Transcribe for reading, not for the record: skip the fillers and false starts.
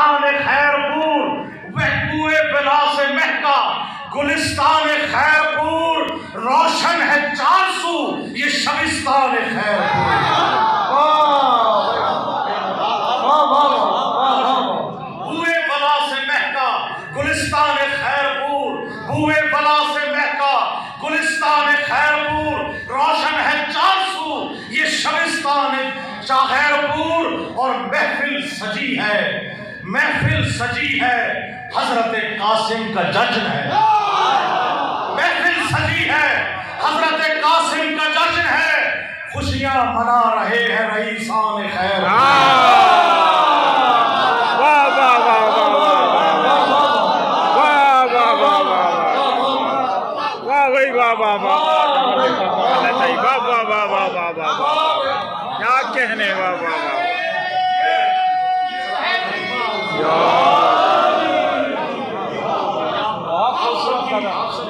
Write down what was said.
गुलिस्तान खैरपुर महबूए बिला से महका, गुलिस्तान खैरपुर रोशन है 400 ये शबिस्तान खैरपुर। बुए बला से महका गुलिस्तान खैरपुर, बुए बला से महका गुलिस्तान खैरपुर रोशन है 400 ये शबिस्तान खैरपुर। और महफिल सजी है, महफिल सजी है, हजरत कासिम का जश्न है। महफिल सजी है, हजरत कासिम का जश्न है, खुशियां मना रहे हैं रईसान खैर। वाह वाह वाह वाह वाह वाह वाह वाह, क्या कहने, वाह वाह वाह। बहुत खूबसूरत।